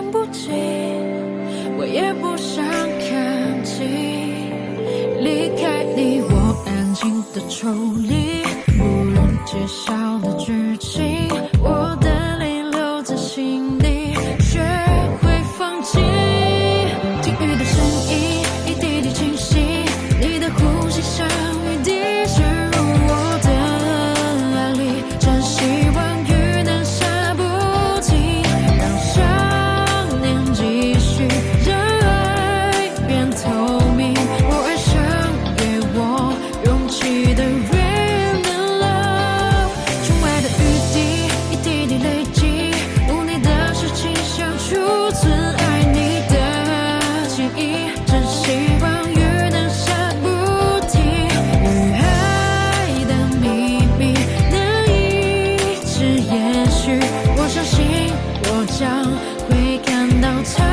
等不及，我也不想看清。离开你，我安静的抽离，不忍揭晓的剧情，我的泪留在心底，学会放弃。听雨的声音一滴滴清晰，你的呼吸像雨滴渗入我的爱里，真希望雨能下不停，让想念继续，让爱变透明。我爱上给我勇气的 real love， 窗外的雨滴一滴滴累积，无你的事情像初次爱你的记忆，真希望雨能下不停，与爱的秘密能一直延续。我相信我将会看到它。